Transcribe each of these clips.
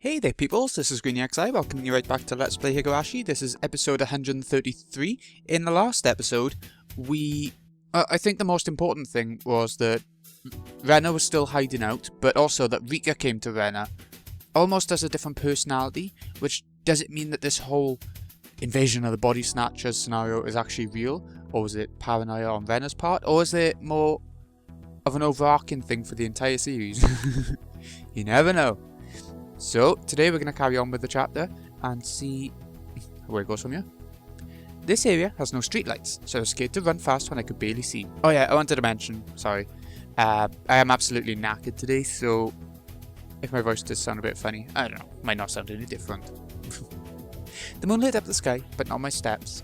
Hey there peoples, this is GreenXI, welcoming you right back to Let's Play Higurashi. This is episode 133. In the last episode, I think the most important thing was that Rena was still hiding out, but also that Rika came to Rena, almost as a different personality, which doesn't mean that this whole invasion of the body snatchers scenario is actually real, or is it paranoia on Rena's part, or is it more of an overarching thing for the entire series? You never know. So, today we're going to carry on with the chapter and see where it goes from here. This area has no streetlights, so I was scared to run fast when I could barely see. Oh yeah, I wanted to mention, sorry, I am absolutely knackered today, so if my voice does sound a bit funny, I don't know, might not sound any different. The moon lit up the sky, but not my steps.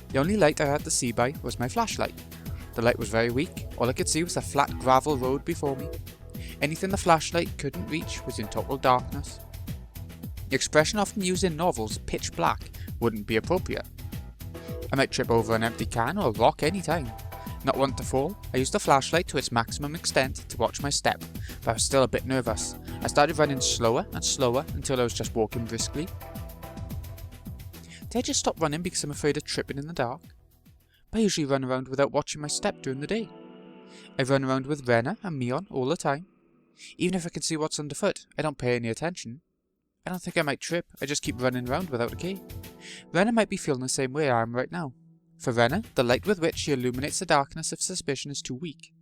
The only light I had to see by was my flashlight. The light was very weak, all I could see was a flat gravel road before me. Anything the flashlight couldn't reach was in total darkness. The expression often used in novels, pitch black, wouldn't be appropriate. I might trip over an empty can or a rock any time. Not one to fall, I used the flashlight to its maximum extent to watch my step, but I was still a bit nervous. I started running slower and slower until I was just walking briskly. Did I just stop running because I'm afraid of tripping in the dark? But I usually run around without watching my step during the day. I run around with Rena and Mion all the time. Even if I can see what's underfoot, I don't pay any attention. I don't think I might trip, I just keep running around without a key. Rena might be feeling the same way I am right now. For Rena, the light with which she illuminates the darkness of suspicion is too weak.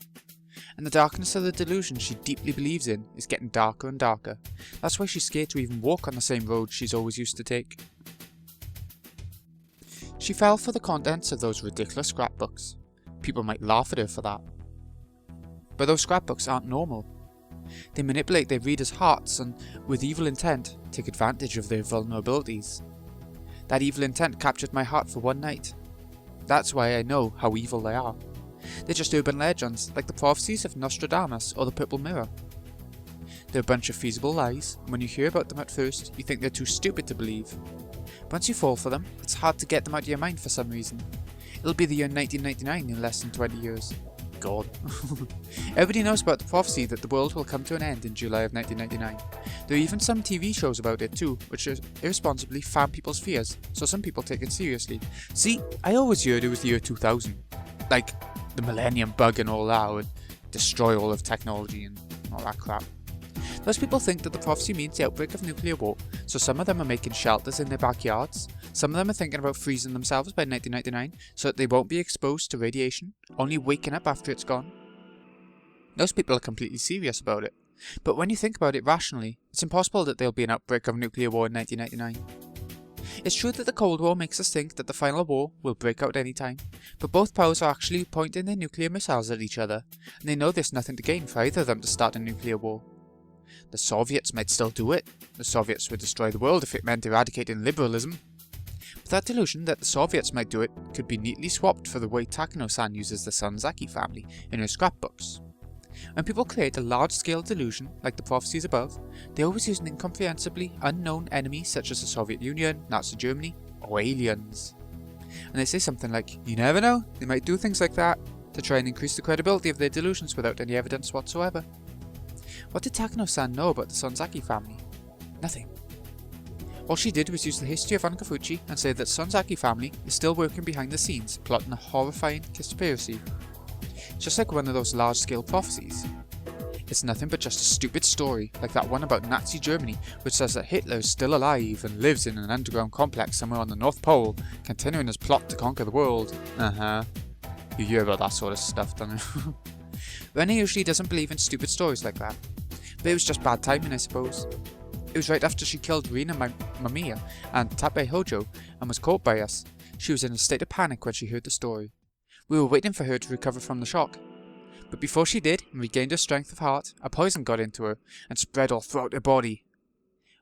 And the darkness of the delusion she deeply believes in is getting darker and darker. That's why she's scared to even walk on the same road she's always used to take. She fell for the contents of those ridiculous scrapbooks. People might laugh at her for that. But those scrapbooks aren't normal. They manipulate their readers' hearts and, with evil intent, take advantage of their vulnerabilities. That evil intent captured my heart for one night. That's why I know how evil they are. They're just urban legends, like the prophecies of Nostradamus or the Purple Mirror. They're a bunch of feasible lies, and when you hear about them at first, you think they're too stupid to believe. But once you fall for them, it's hard to get them out of your mind for some reason. It'll be the year 1999 in less than 20 years. God. Everybody knows about the prophecy that the world will come to an end in July of 1999. There are even some TV shows about it too, which irresponsibly fan people's fears, so some people take it seriously. See, I always heard it was the year 2000. Like, the millennium bug and all that would destroy all of technology and all that crap. Those people think that the prophecy means the outbreak of nuclear war, so some of them are making shelters in their backyards. Some of them are thinking about freezing themselves by 1999 so that they won't be exposed to radiation, only waking up after it's gone. Those people are completely serious about it. But when you think about it rationally, it's impossible that there'll be an outbreak of nuclear war in 1999. It's true that the Cold War makes us think that the final war will break out any time, but both powers are actually pointing their nuclear missiles at each other, and they know there's nothing to gain for either of them to start a nuclear war. The Soviets might still do it. The Soviets would destroy the world if it meant eradicating liberalism. But that delusion that the Soviets might do it could be neatly swapped for the way Takano-san uses the Sonzaki family in her scrapbooks. When people create a large-scale delusion, like the prophecies above, they always use an incomprehensibly unknown enemy such as the Soviet Union, Nazi Germany, or aliens. And they say something like, you never know, they might do things like that, to try and increase the credibility of their delusions without any evidence whatsoever. What did Takano-san know about the Sonzaki family? Nothing. All she did was use the history of Ankafuchi and say that Sonzaki family is still working behind the scenes, plotting a horrifying conspiracy. Just like one of those large-scale prophecies. It's nothing but just a stupid story, like that one about Nazi Germany, which says that Hitler is still alive and lives in an underground complex somewhere on the North Pole, continuing his plot to conquer the world. You hear about that sort of stuff, don't you? Rena usually doesn't believe in stupid stories like that. But it was just bad timing, I suppose. It was right after she killed Rena Mamiya and Tappei Hojo and was caught by us. She was in a state of panic when she heard the story. We were waiting for her to recover from the shock. But before she did and regained her strength of heart, a poison got into her and spread all throughout her body.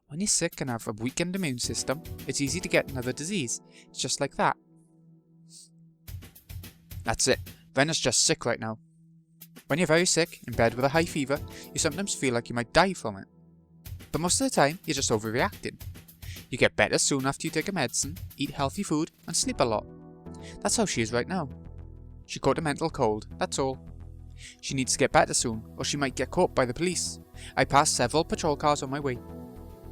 When you're sick and have a weakened immune system, it's easy to get another disease. It's just like that. That's it. Rena's just sick right now. When you're very sick, in bed with a high fever, you sometimes feel like you might die from it. But most of the time, you're just overreacting. You get better soon after you take a medicine, eat healthy food, and sleep a lot. That's how she is right now. She caught a mental cold, that's all. She needs to get better soon, or she might get caught by the police. I passed several patrol cars on my way.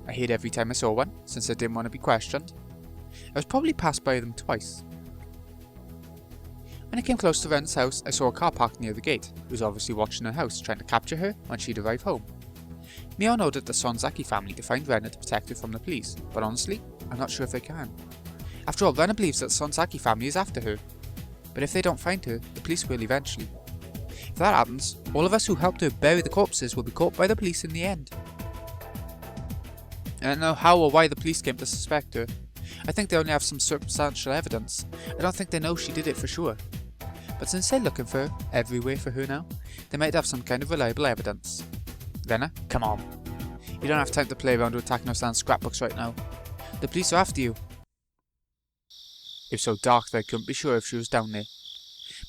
I hid every time I saw one, since I didn't want to be questioned. I was probably passed by them twice. When I came close to Rena's house, I saw a car parked near the gate. It was obviously watching her house, trying to capture her when she'd arrive home. Mion ordered the Sonzaki family to find Rena to protect her from the police, but honestly, I'm not sure if they can. After all, Rena believes that the Sonzaki family is after her. But if they don't find her, the police will eventually. If that happens, all of us who helped her bury the corpses will be caught by the police in the end. I don't know how or why the police came to suspect her. I think they only have some circumstantial evidence. I don't think they know she did it for sure. But since they're looking for her, everywhere for her now, they might have some kind of reliable evidence. Rena, come on. You don't have time to play around with Takano-san's scrapbooks right now. The police are after you. It was so dark that I couldn't be sure if she was down there.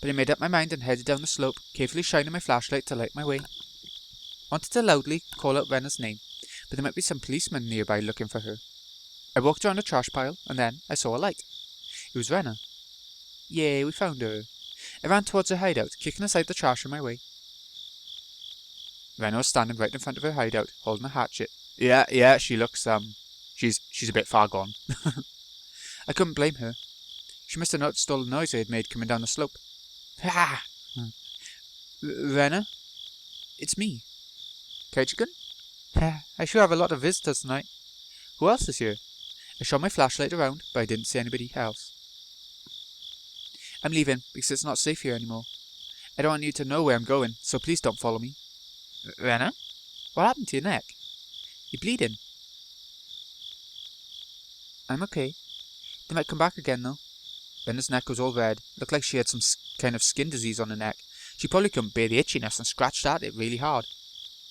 But I made up my mind and headed down the slope, carefully shining my flashlight to light my way. I wanted to loudly call out Rena's name, but there might be some policemen nearby looking for her. I walked around a trash pile, and then I saw a light. It was Rena. Yay, we found her. I ran towards her hideout, kicking aside the trash in my way. Rena was standing right in front of her hideout, holding a hatchet. Yeah, she looks, she's a bit far gone. I couldn't blame her. She must have noticed all the noise I had made coming down the slope. Ha! Rena? It's me. Keiichi-kun? I sure have a lot of visitors tonight. Who else is here? I shone my flashlight around, but I didn't see anybody else. I'm leaving, because it's not safe here anymore. I don't want you to know where I'm going, so please don't follow me. Rena? What happened to your neck? You're bleeding. I'm okay. They might come back again, though. Rena's neck was all red. Looked like she had some kind of skin disease on her neck. She probably couldn't bear the itchiness and scratched at it really hard.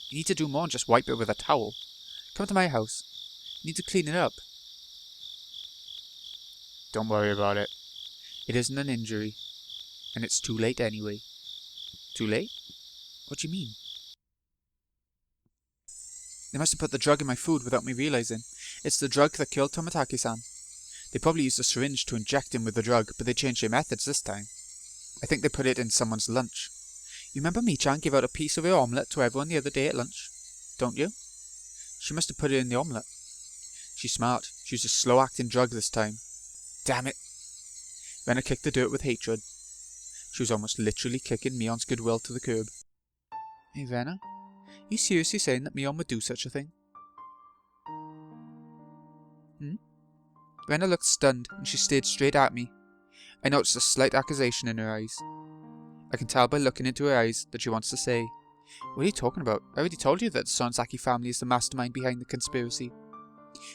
You need to do more than just wipe it with a towel. Come to my house. You need to clean it up. Don't worry about it. It isn't an injury. And it's too late anyway. Too late? What do you mean? They must have put the drug in my food without me realizing. It's the drug that killed Tomotaki-san. They probably used a syringe to inject him with the drug, but they changed their methods this time. I think they put it in someone's lunch. You remember Mi-chan gave out a piece of her omelette to everyone the other day at lunch? Don't you? She must have put it in the omelette. She's smart. She used a slow-acting drug this time. Damn it! Rena kicked the dirt with hatred. She was almost literally kicking Mion's goodwill to the curb. Hey Rena, are you seriously saying that Mion would do such a thing? Rena looked stunned, and she stared straight at me. I noticed a slight accusation in her eyes. I can tell by looking into her eyes that she wants to say, "What are you talking about? I already told you that the Sonzaki family is the mastermind behind the conspiracy."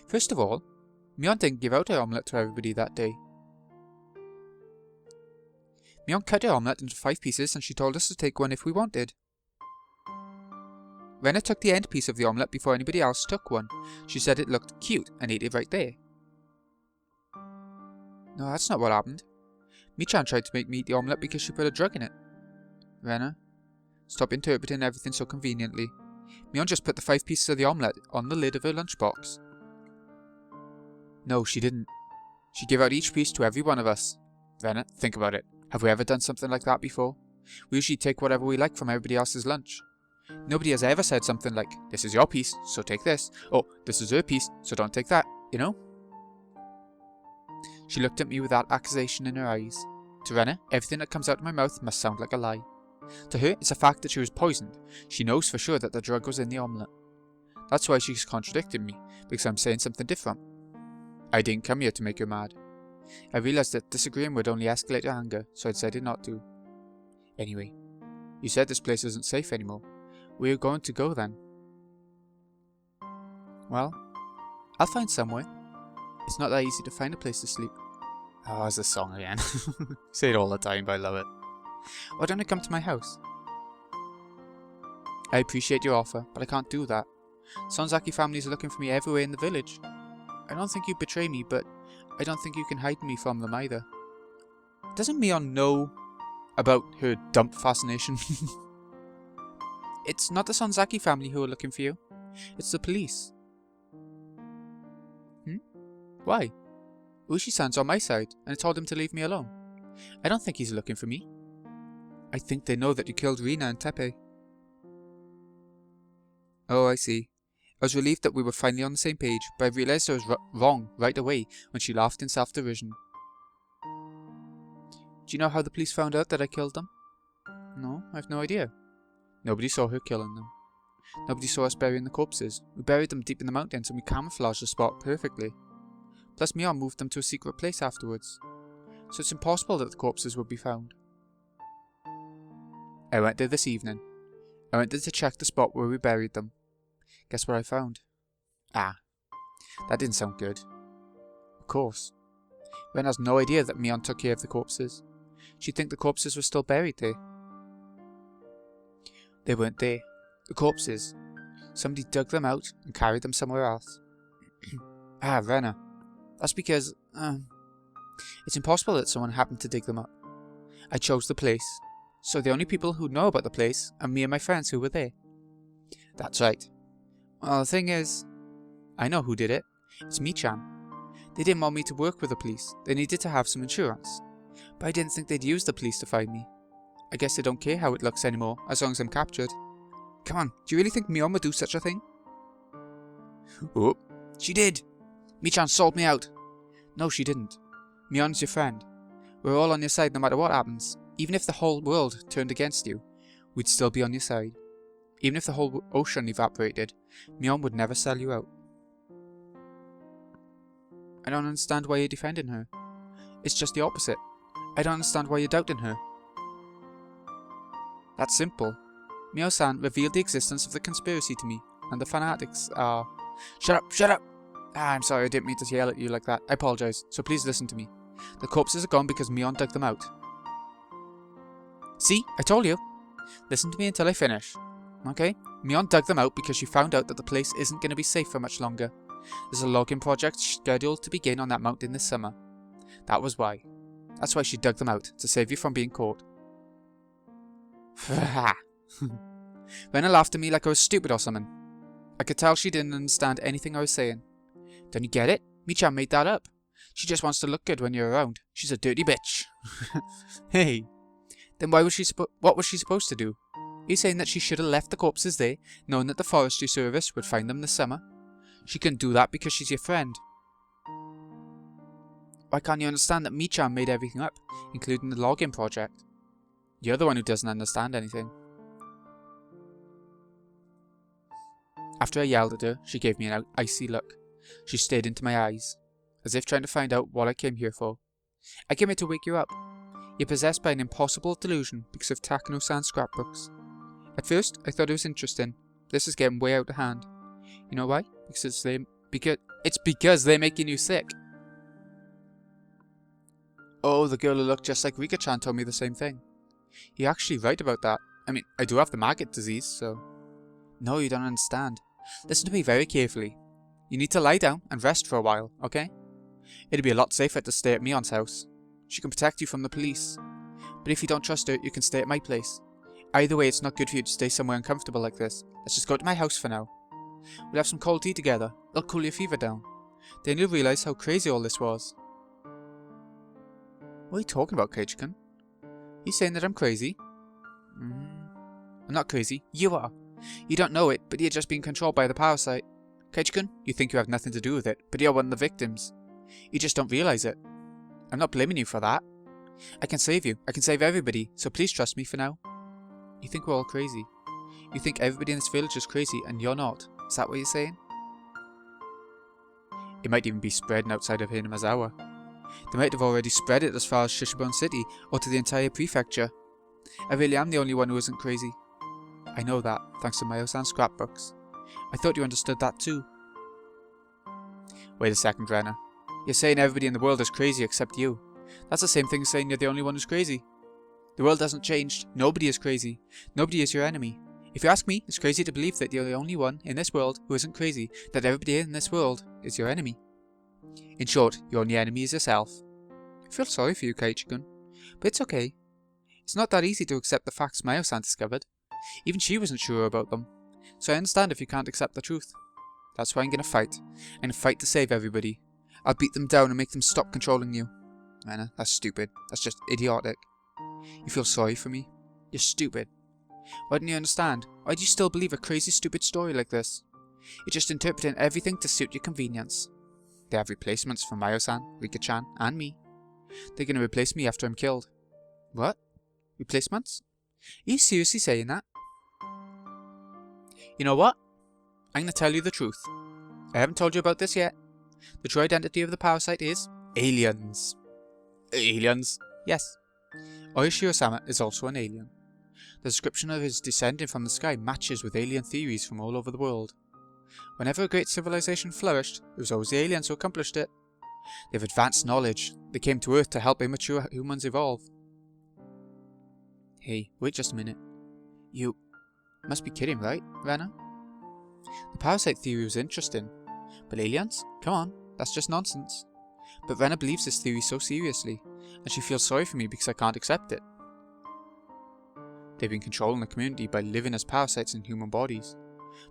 First of all, Mion didn't give out her omelette to everybody that day. Mion cut her omelette into 5 pieces and she told us to take one if we wanted. Rena took the end piece of the omelette before anybody else took one. She said it looked cute and ate it right there. No, that's not what happened. Mi-chan tried to make me eat the omelette because she put a drug in it. Rena, stop interpreting everything so conveniently. Mion just put the 5 pieces of the omelette on the lid of her lunchbox. No, she didn't. She gave out each piece to every one of us. Rena, think about it. Have we ever done something like that before? We usually take whatever we like from everybody else's lunch. Nobody has ever said something like, "This is your piece, so take this," or "This is her piece, so don't take that," you know? She looked at me with that accusation in her eyes. To Rena, everything that comes out of my mouth must sound like a lie. To her, it's a fact that she was poisoned. She knows for sure that the drug was in the omelette. That's why she's contradicting me, because I'm saying something different. I didn't come here to make her mad. I realized that disagreeing would only escalate her anger, so I decided not to. Anyway, you said this place isn't safe anymore. Where are you going to go then? Well, I'll find somewhere. It's not that easy to find a place to sleep. Oh, it's a song again. Say it all the time, but I love it. Why don't you come to my house? I appreciate your offer, but I can't do that. Sonzaki families are looking for me everywhere in the village. I don't think you'd betray me, but I don't think you can hide me from them either. Doesn't Mion know about her dump fascination? It's not the Sonzaki family who are looking for you. It's the police. Why? Ushi-san's on my side, and I told him to leave me alone. I don't think he's looking for me. I think they know that you killed Rena and Teppei. Oh, I see. I was relieved that we were finally on the same page, but I realised I was wrong right away when she laughed in self-derision. Do you know how the police found out that I killed them? No, I have no idea. Nobody saw her killing them. Nobody saw us burying the corpses. We buried them deep in the mountains and we camouflaged the spot perfectly. Plus Mion moved them to a secret place afterwards. So it's impossible that the corpses would be found. I went there this evening. I went there to check the spot where we buried them. Guess what I found? Ah, that didn't sound good. Of course. Ren has no idea that Mion took care of the corpses. She'd think the corpses were still buried there. They weren't there. The corpses. Somebody dug them out and carried them somewhere else. Ah, Rena. That's because, it's impossible that someone happened to dig them up. I chose the place, so the only people who know about the place are me and my friends who were there. That's right. Well, the thing is, I know who did it. It's Mi-chan. They didn't want me to work with the police. They needed to have some insurance. But I didn't think they'd use the police to find me. I guess they don't care how it looks anymore, as long as I'm captured. Come on, do you really think Mion would do such a thing? Oh, she did! Mi-chan sold me out! No, she didn't. Mion's your friend. We're all on your side no matter what happens. Even if the whole world turned against you, we'd still be on your side. Even if the whole ocean evaporated, Mion would never sell you out. I don't understand why you're defending her. It's just the opposite. I don't understand why you're doubting her. That's simple. Mio-san revealed the existence of the conspiracy to me, and the fanatics are... Shut up! Shut up! Ah, I'm sorry, I didn't mean to yell at you like that. I apologise, so please listen to me. The corpses are gone because Mion dug them out. See? I told you! Listen to me until I finish. Okay? Mion dug them out because she found out that the place isn't going to be safe for much longer. There's a logging project scheduled to begin on that mountain this summer. That was why. That's why she dug them out, to save you from being caught. Rena laughed at me like I was stupid or something. I could tell she didn't understand anything I was saying. Don't you get it? Mi-chan made that up. She just wants to look good when you're around. She's a dirty bitch. Hey. Then what was she supposed to do? Are you saying that she should have left the corpses there, knowing that the forestry service would find them this summer? She couldn't do that because she's your friend. Why can't you understand that Mi-chan made everything up, including the logging project? You're the one who doesn't understand anything. After I yelled at her, she gave me an icy look. She stared into my eyes, as if trying to find out what I came here for. I came here to wake you up. You're possessed by an impossible delusion because of Takano-san's scrapbooks. At first, I thought it was interesting. This is getting way out of hand. You know why? Because they're making you sick. Oh, the girl who looked just like Rika-chan told me the same thing. You're actually right about that. I mean, I do have the maggot disease, so... No, you don't understand. Listen to me very carefully. You need to lie down and rest for a while, okay? It'd be a lot safer to stay at Mion's house. She can protect you from the police. But if you don't trust her, you can stay at my place. Either way, it's not good for you to stay somewhere uncomfortable like this. Let's just go to my house for now. We'll have some cold tea together. It'll cool your fever down. Then you'll realise how crazy all this was. What are you talking about, Keiichi-kun? You saying that I'm crazy? I'm not crazy. You are. You don't know it, but you're just being controlled by the parasite. Keiichi-kun, you think you have nothing to do with it, but you're one of the victims. You just don't realise it. I'm not blaming you for that. I can save you. I can save everybody, so please trust me for now. You think we're all crazy. You think everybody in this village is crazy, and you're not. Is that what you're saying? It might even be spreading outside of Hinamazawa. They might have already spread it as far as Shishibun City, or to the entire prefecture. I really am the only one who isn't crazy. I know that, thanks to Mayo-san's scrapbooks. I thought you understood that too. Wait a second, Rena. You're saying everybody in the world is crazy except you. That's the same thing as saying you're the only one who's crazy. The world hasn't changed. Nobody is crazy. Nobody is your enemy. If you ask me, it's crazy to believe that you're the only one in this world who isn't crazy, that everybody in this world is your enemy. In short, your only enemy is yourself. I feel sorry for you, Keiichi-kun, but it's okay. It's not that easy to accept the facts Mayo-san discovered. Even she wasn't sure about them, so I understand if you can't accept the truth. That's why I'm gonna fight. I'm gonna fight to save everybody. I'll beat them down and make them stop controlling you. Rena, that's stupid. That's just idiotic. You feel sorry for me? You're stupid. Why don't you understand? Why do you still believe a crazy, stupid story like this? You're just interpreting everything to suit your convenience. They have replacements for Mayo-san, Rika-chan, and me. They're going to replace me after I'm killed. What? Replacements? Are you seriously saying that? You know what? I'm going to tell you the truth. I haven't told you about this yet. The true identity of the parasite is aliens. Aliens? Yes. Oyashiro-sama is also an alien. The description of his descending from the sky matches with alien theories from all over the world. Whenever a great civilization flourished, it was always the aliens who accomplished it. They have advanced knowledge. They came to Earth to help immature humans evolve. Hey, wait just a minute. You must be kidding, right, Rena? The parasite theory was interesting, but aliens? Come on, that's just nonsense. But Rena believes this theory so seriously, and she feels sorry for me because I can't accept it. They've been controlling the community by living as parasites in human bodies.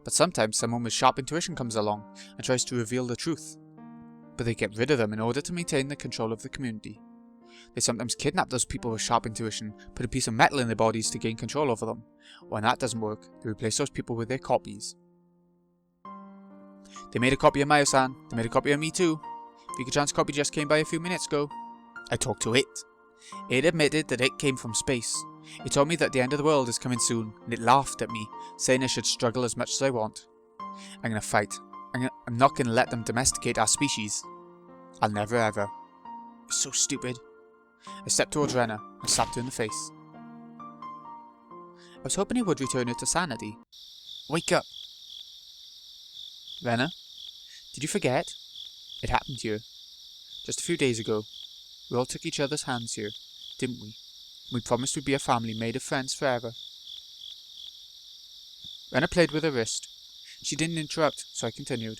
But sometimes someone with sharp intuition comes along and tries to reveal the truth. But they get rid of them in order to maintain the control of the community. They sometimes kidnap those people with sharp intuition, put a piece of metal in their bodies to gain control over them. When that doesn't work, they replace those people with their copies. They made a copy of Mayo-san. They made a copy of me too. Rika-chan's copy just came by a few minutes ago. I talked to it. It admitted that it came from space. It told me that the end of the world is coming soon, and it laughed at me, saying I should struggle as much as I want. I'm gonna fight. I'm not gonna let them domesticate our species. I'll never ever. It's so stupid. I stepped towards Rena and slapped her in the face. I was hoping he would return her to sanity. Wake up! Rena, did you forget? It happened here. Just a few days ago. We all took each other's hands here, didn't we? We promised we'd be a family made of friends forever. Rena played with her wrist. She didn't interrupt, so I continued.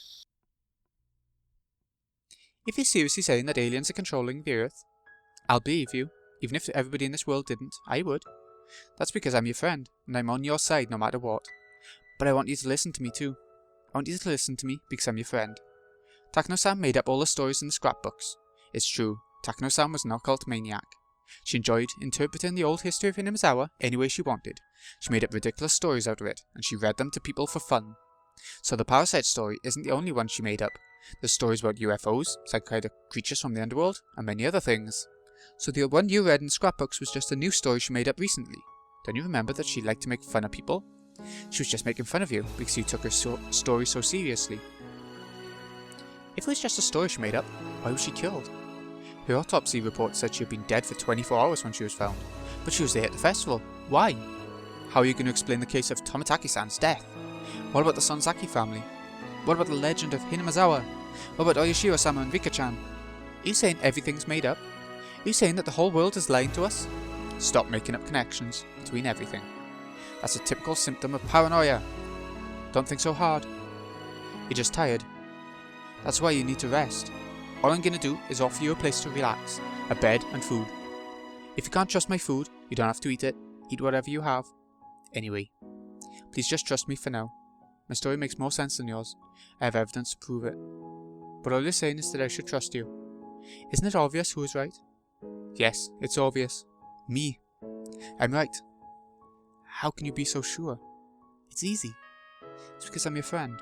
If you're seriously saying that aliens are controlling the Earth, I'll believe you. Even if everybody in this world didn't, I would. That's because I'm your friend, and I'm on your side no matter what. But I want you to listen to me too. I want you to listen to me because I'm your friend. Takano-san made up all the stories in the scrapbooks. It's true, Takano-san was an occult maniac. She enjoyed interpreting the old history of Hinamizawa any way she wanted. She made up ridiculous stories out of it, and she read them to people for fun. So the parasite story isn't the only one she made up. There's stories about UFOs, psychic creatures from the underworld, and many other things. So the one you read in scrapbooks was just a new story she made up recently. Don't you remember that she liked to make fun of people? She was just making fun of you because you took her story so seriously. If it was just a story she made up, why was she killed? Her autopsy report said she had been dead for 24 hours when she was found, but she was there at the festival. Why? How are you going to explain the case of Tomitaki-san's death? What about the Sonzaki family? What about the legend of Hinamizawa? What about Oyashiro-sama and Rika-chan? Are you saying everything's made up? Are you saying that the whole world is lying to us? Stop making up connections between everything. That's a typical symptom of paranoia. Don't think so hard. You're just tired. That's why you need to rest. All I'm gonna do is offer you a place to relax, a bed and food. If you can't trust my food, you don't have to eat it. Eat whatever you have. Anyway, please just trust me for now. My story makes more sense than yours. I have evidence to prove it. But all you're saying is that I should trust you. Isn't it obvious who is right? Yes, it's obvious. Me. I'm right. How can you be so sure? It's easy. It's because I'm your friend.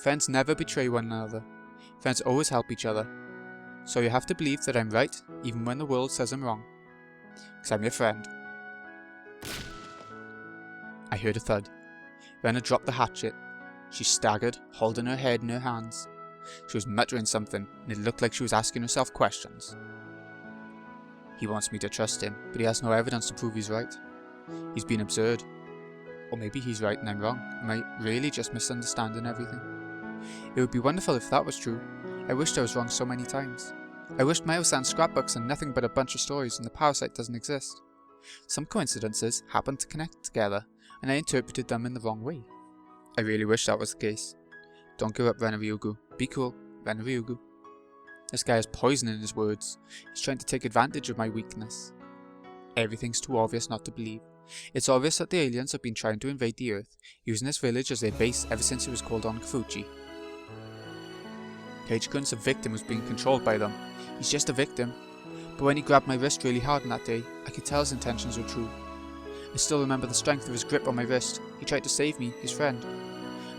Friends never betray one another. Friends always help each other. So you have to believe that I'm right, even when the world says I'm wrong. Because I'm your friend. I heard a thud. Rena dropped the hatchet. She staggered, holding her head in her hands. She was muttering something, and it looked like she was asking herself questions. He wants me to trust him, but he has no evidence to prove he's right. He's being absurd. Or maybe he's right and I'm wrong. Am I really just misunderstanding everything? It would be wonderful if that was true. I wished I was wrong so many times. I wished Mayo-san's scrapbooks are nothing but a bunch of stories and the parasite doesn't exist. Some coincidences happened to connect together, and I interpreted them in the wrong way. I really wish that was the case. Don't give up, Rena Ryugu. Be cool, Rena Ryugu. This guy has poison in his words. He's trying to take advantage of my weakness. Everything's too obvious not to believe. It's obvious that the aliens have been trying to invade the Earth, using this village as their base ever since it was called on Keiichi. Keiichi-kun's a victim who's being controlled by them. He's just a victim. But when he grabbed my wrist really hard on that day, I could tell his intentions were true. I still remember the strength of his grip on my wrist. He tried to save me, his friend.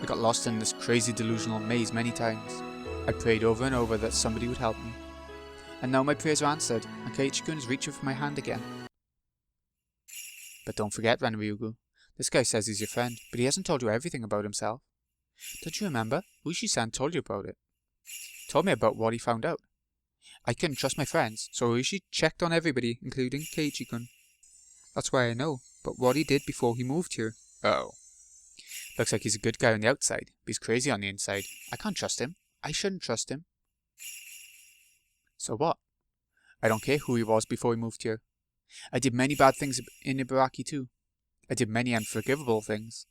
I got lost in this crazy delusional maze many times. I prayed over and over that somebody would help me. And now my prayers are answered, and Keiichi-kun is reaching for my hand again. But don't forget, Rena, this guy says he's your friend, but he hasn't told you everything about himself. Don't you remember? Uishi-san told you about it. Told me about what he found out. I couldn't trust my friends, so Uishi checked on everybody, including Keiichi-kun. That's why I know, but what he did before he moved here. Oh. Looks like he's a good guy on the outside, but he's crazy on the inside. I can't trust him. I shouldn't trust him. So what? I don't care who he was before he moved here. I did many bad things in Ibaraki too. I did many unforgivable things.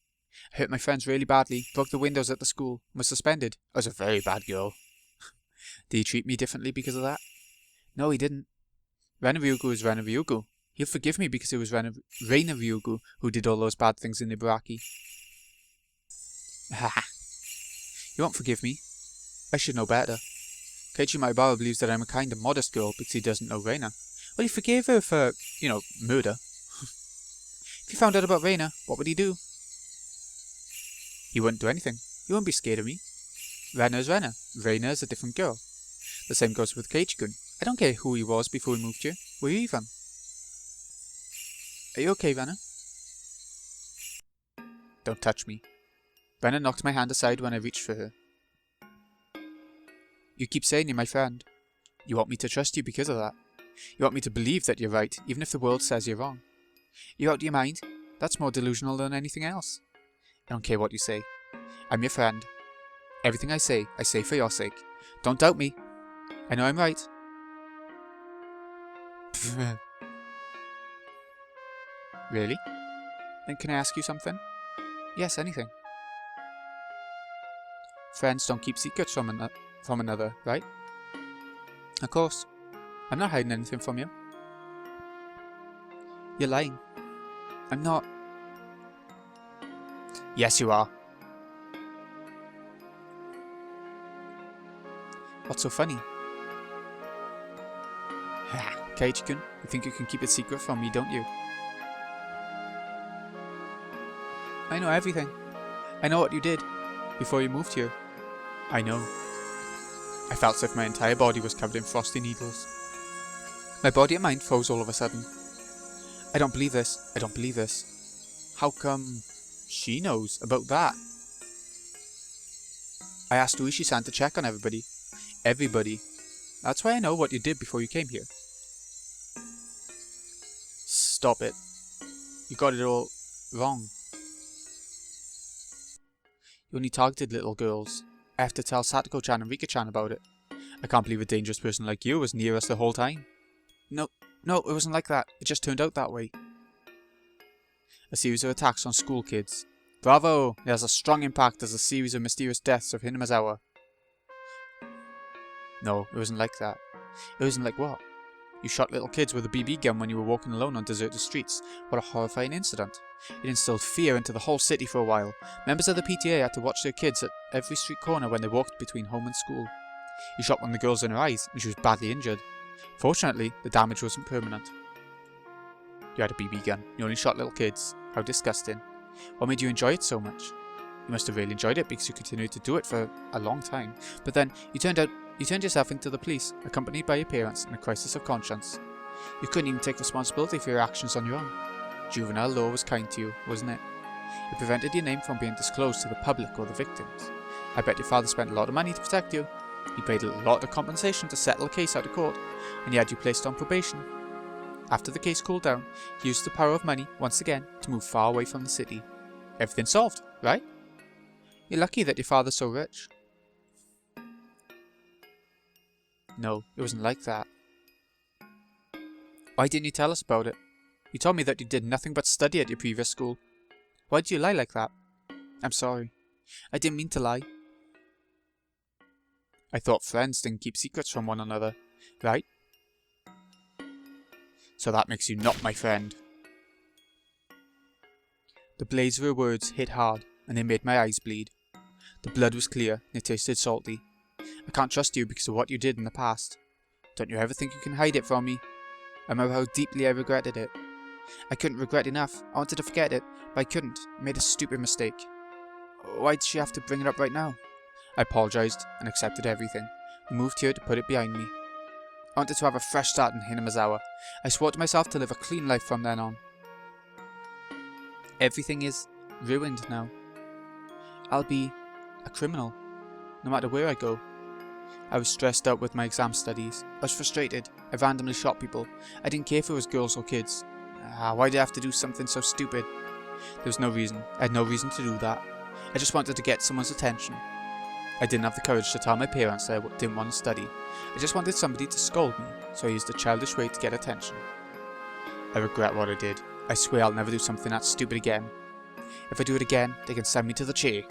I hurt my friends really badly, broke the windows at the school, and was suspended. I was a very bad girl. Did he treat me differently because of that? No, he didn't. Rena is Rena. He'll forgive me because it was Rena who did all those bad things in Ibaraki. Haha. You won't forgive me. I should know better. Keiichi Maibara believes that I'm a kind and modest girl because he doesn't know Rena. Well, he forgave her for, murder. If he found out about Rena, what would he do? He wouldn't do anything. He wouldn't be scared of me. Rena is Rena. Rena is a different girl. The same goes with Keiichi-kun. I don't care who he was before he moved here. We're even. Are you okay, Rena? Don't touch me. Rena knocked my hand aside when I reached for her. You keep saying you're my friend. You want me to trust you because of that. You want me to believe that you're right, even if the world says you're wrong. You're out of your mind? That's more delusional than anything else. I don't care what you say. I'm your friend. Everything I say for your sake. Don't doubt me. I know I'm right. Really? Then can I ask you something? Yes, anything. Friends don't keep secrets from another, right? Of course. I'm not hiding anything from you. You're lying. I'm not. Yes, you are. What's so funny? Keiichi-kun, you think you can keep a secret from me, don't you? I know everything. I know what you did before you moved here. I know. I felt as if my entire body was covered in frosty needles. My body and mind froze all of a sudden. I don't believe this. I don't believe this. How come she knows about that? I asked Uishi-san to check on everybody. Everybody. That's why I know what you did before you came here. Stop it. You got it all wrong. You only targeted little girls. I have to tell Satoko-chan and Rika-chan about it. I can't believe a dangerous person like you was near us the whole time. No, it wasn't like that. It just turned out that way. A series of attacks on school kids. Bravo! It has a strong impact as a series of mysterious deaths of Hinamazawa. No, it wasn't like that. It wasn't like what? You shot little kids with a BB gun when you were walking alone on deserted streets. What a horrifying incident. It instilled fear into the whole city for a while. Members of the PTA had to watch their kids at every street corner when they walked between home and school. You shot one of the girls in her eyes, and she was badly injured. Fortunately, the damage wasn't permanent. You had a BB gun. You only shot little kids. How disgusting. What made you enjoy it so much? You must have really enjoyed it because you continued to do it for a long time. But then, you turned yourself into the police, accompanied by your parents in a crisis of conscience. You couldn't even take responsibility for your actions on your own. Juvenile law was kind to you, wasn't it? It prevented your name from being disclosed to the public or the victims. I bet your father spent a lot of money to protect you. He paid a lot of compensation to settle a case out of court, and he had you placed on probation. After the case cooled down, he used the power of money, once again, to move far away from the city. Everything solved, right? You're lucky that your father's so rich. No, it wasn't like that. Why didn't you tell us about it? You told me that you did nothing but study at your previous school. Why did you lie like that? I'm sorry. I didn't mean to lie. I thought friends didn't keep secrets from one another, right? So that makes you not my friend. The blades of her words hit hard, and they made my eyes bleed. The blood was clear, and it tasted salty. I can't trust you because of what you did in the past. Don't you ever think you can hide it from me? I remember how deeply I regretted it. I couldn't regret enough. I wanted to forget it, but I couldn't. I made a stupid mistake. Why did she have to bring it up right now? I apologised and accepted everything. We moved here to put it behind me. I wanted to have a fresh start in Hinamazawa. I swore to myself to live a clean life from then on. Everything is ruined now. I'll be a criminal, no matter where I go. I was stressed out with my exam studies. I was frustrated. I randomly shot people. I didn't care if it was girls or kids. Why did I have to do something so stupid? There was no reason. I had no reason to do that. I just wanted to get someone's attention. I didn't have the courage to tell my parents that I didn't want to study. I just wanted somebody to scold me, so I used a childish way to get attention. I regret what I did. I swear I'll never do something that stupid again. If I do it again, they can send me to the chair.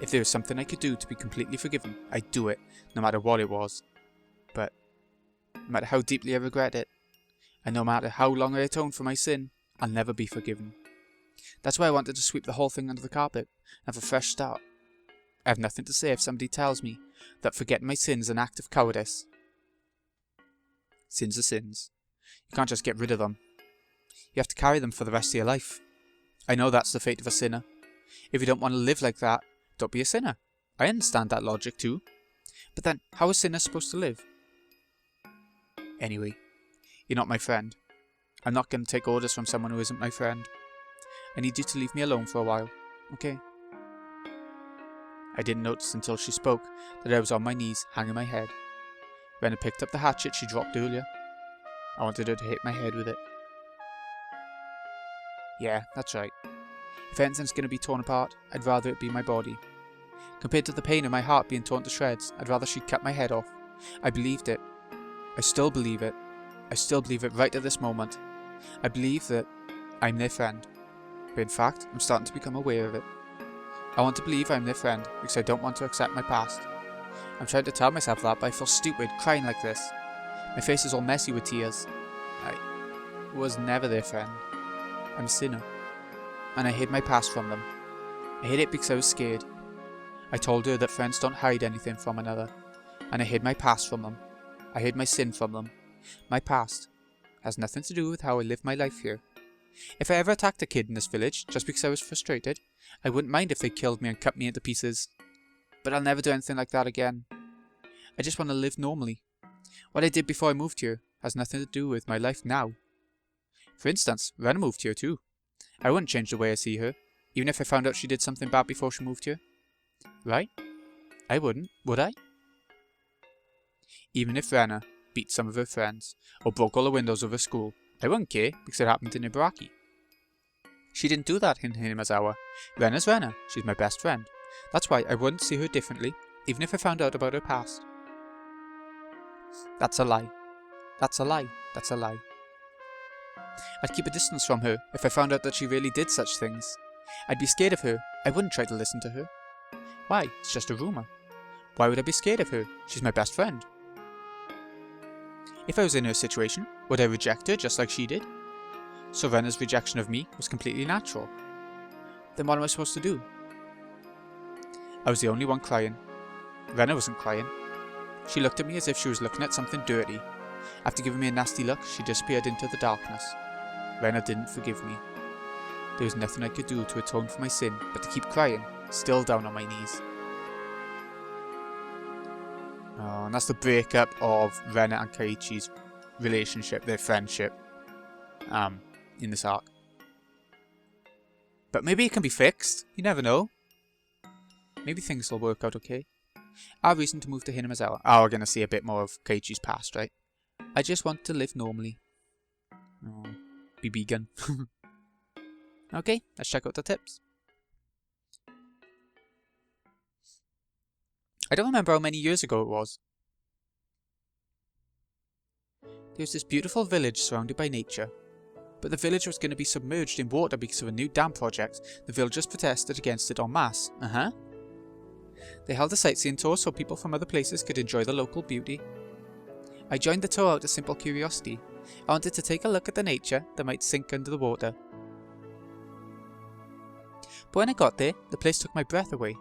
If there was something I could do to be completely forgiven, I'd do it, no matter what it was. But no matter how deeply I regret it, and no matter how long I atone for my sin, I'll never be forgiven. That's why I wanted to sweep the whole thing under the carpet, and have a fresh start. I have nothing to say if somebody tells me that forgetting my sins is an act of cowardice. Sins are sins. You can't just get rid of them. You have to carry them for the rest of your life. I know that's the fate of a sinner. If you don't want to live like that, don't be a sinner. I understand that logic too. But then, how are sinners supposed to live? Anyway, you're not my friend. I'm not going to take orders from someone who isn't my friend. I need you to leave me alone for a while, okay? I didn't notice until she spoke that I was on my knees, hanging my head. Rena picked up the hatchet she dropped earlier. I wanted her to hit my head with it. Yeah, that's right. If anything's going to be torn apart, I'd rather it be my body. Compared to the pain of my heart being torn to shreds, I'd rather she'd cut my head off. I believed it. I still believe it. I still believe it right at this moment. I believe that I'm their friend. But in fact, I'm starting to become aware of it. I want to believe I'm their friend because I don't want to accept my past. I'm trying to tell myself that, but I feel stupid crying like this. My face is all messy with tears. I was never their friend. I'm a sinner. And I hid my past from them. I hid it because I was scared. I told her that friends don't hide anything from another. And I hid my past from them. I hid my sin from them. My past has nothing to do with how I live my life here. If I ever attacked a kid in this village just because I was frustrated, I wouldn't mind if they killed me and cut me into pieces. But I'll never do anything like that again. I just want to live normally. What I did before I moved here has nothing to do with my life now. For instance, Rena moved here too. I wouldn't change the way I see her, even if I found out she did something bad before she moved here. Right? I wouldn't, would I? Even if Rena beat some of her friends, or broke all the windows of her school, I wouldn't care because it happened in Ibaraki. She didn't do that in Hinamazawa. Rena's Rena. She's my best friend. That's why I wouldn't see her differently, even if I found out about her past. That's a lie. That's a lie. That's a lie. I'd keep a distance from her if I found out that she really did such things. I'd be scared of her. I wouldn't try to listen to her. Why? It's just a rumour. Why would I be scared of her? She's my best friend. If I was in her situation, would I reject her just like she did? So Rena's rejection of me was completely natural. Then what am I supposed to do? I was the only one crying. Rena wasn't crying. She looked at me as if she was looking at something dirty. After giving me a nasty look, she disappeared into the darkness. Rena didn't forgive me. There was nothing I could do to atone for my sin but to keep crying, still down on my knees. Oh, and that's the breakup of Rena and Keiichi's relationship, their friendship, in this arc. But maybe it can be fixed, you never know. Maybe things will work out okay. Our reason to move to Hinamazawa. Oh, we're gonna see a bit more of Keiichi's past, right? I just want to live normally. Oh, be vegan. Okay, let's check out the tips. I don't remember how many years ago it was. There's this beautiful village surrounded by nature. But the village was going to be submerged in water because of a new dam project. The villagers protested against it en masse. They held a sightseeing tour so people from other places could enjoy the local beauty. I joined the tour out of simple curiosity. I wanted to take a look at the nature that might sink under the water. But when I got there, the place took my breath away.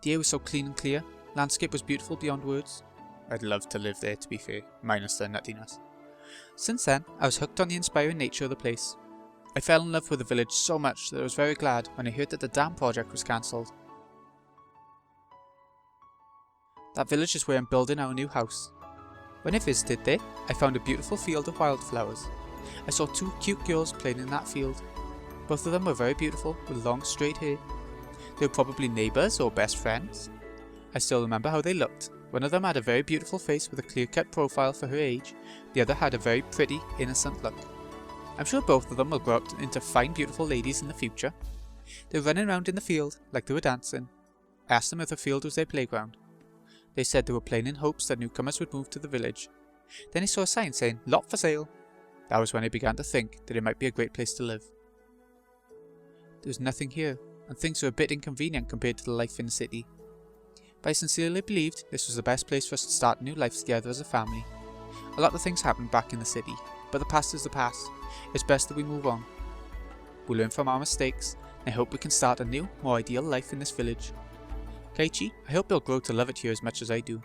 The air was so clean and clear. Landscape was beautiful beyond words. I'd love to live there, to be fair, minus the nuttiness. Since then, I was hooked on the inspiring nature of the place. I fell in love with the village so much that I was very glad when I heard that the dam project was cancelled. That village is where I'm building our new house. When I visited there, I found a beautiful field of wildflowers. I saw 2 cute girls playing in that field. Both of them were very beautiful, with long straight hair. They were probably neighbours or best friends. I still remember how they looked. One of them had a very beautiful face with a clear-cut profile for her age. The other had a very pretty, innocent look. I'm sure both of them will grow up into fine, beautiful ladies in the future. They were running around in the field like they were dancing. I asked them if the field was their playground. They said they were playing in hopes that newcomers would move to the village. Then I saw a sign saying, "Lot for sale." That was when I began to think that it might be a great place to live. There was nothing here, and things were a bit inconvenient compared to the life in the city. But I sincerely believed this was the best place for us to start a new life together as a family. A lot of things happened back in the city, but the past is the past. It's best that we move on. We learn from our mistakes, and I hope we can start a new, more ideal life in this village. Keiichi, I hope he'll grow to love it here as much as I do.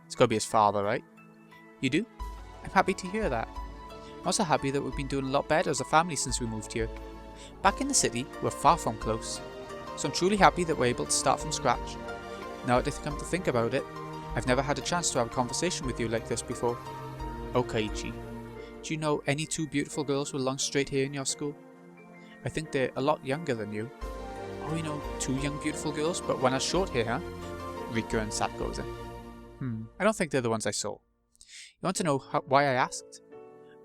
It's gotta be his father, right? You do? I'm happy to hear that. I'm also happy that we've been doing a lot better as a family since we moved here. Back in the city, we're far from close, so I'm truly happy that we're able to start from scratch. Now that I come to think about it, I've never had a chance to have a conversation with you like this before. Oh Keiichi, do you know any 2 beautiful girls with long straight hair in your school? I think they're a lot younger than you. Oh, you know, 2 young beautiful girls, but one has short hair, huh? Rika and Sat goes in. I don't think they're the ones I saw. You want to know why I asked?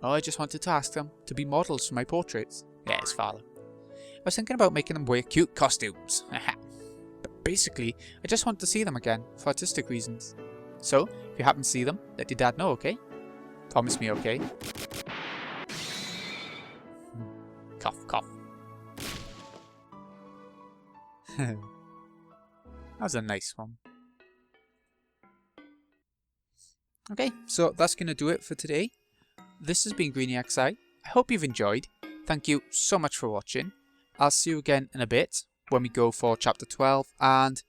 Oh, I just wanted to ask them to be models for my portraits. Yeah, his father. I was thinking about making them wear cute costumes. But basically, I just want to see them again, for artistic reasons. So, if you happen to see them, let your dad know, okay? Promise me, okay? Cough, cough. That was a nice one. Okay, so that's going to do it for today. This has been GreenyXI. I hope you've enjoyed. Thank you so much for watching. I'll see you again in a bit when we go for chapter 12. And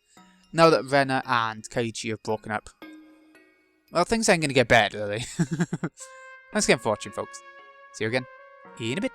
now that Rena and Keiichi have broken up, well, things ain't going to get better, are they? Thanks again for watching, folks. See you again in a bit.